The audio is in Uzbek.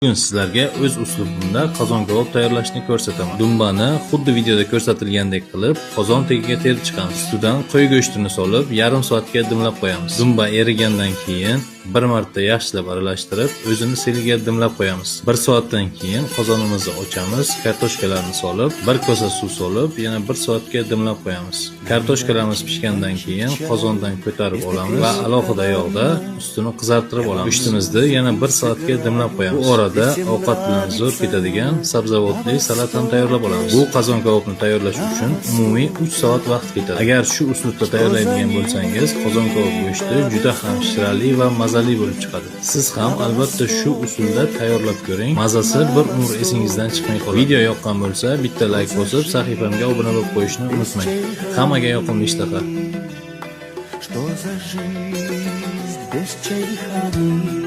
Bugun sizlarga o'z uslubimda qozon kabob tayyorlashni ko'rsataman. Dumbani xuddi videoda ko'rsatilgandek qilib, qozon tagiga terib chiqamiz. Ustidan qo'y go'shtini solib, yarim soatga dimlab qo'yamiz. Dumba erigandan keyin bir marta yaxshilab aralashtirib, o'zini seliga dimlab qo'yamiz. 1 soatdan keyin qozonimizni ochamiz, kartoshkalarni solib, 1 kosa suv solib, yana 1 soatga dimlab qo'yamiz. Kartoshkalarimiz pishgandan keyin qozondan ko'tarib olamiz va alohida yog'da ustini qizartirib olamiz. Go'shtimizni yana 1 soatga dimlab qo'yamiz. Bu orada ovqat bilan zo'r ketadigan sabzavotli salatani tayyorlab olamiz. Bu qozon kabobni tayyorlash uchun umumiy 3 soat vaqt ketadi. Agar shu uslubda tayyorlaydigan bo'lsangiz, qozon kabob go'shti juda ham shirali va mazali bo'lib chiqadi. Siz ham albatta shu usulda tayyorlab ko'ring. Mazasi bir umr esingizdan chiqmay qoladi. Video yoqqan bo'lsa, bitta like bosib, sahifamga obuna bo'lib qo'yishni unutmang. Hammaga yoqimli ishtaha. Что за жизнь без чайных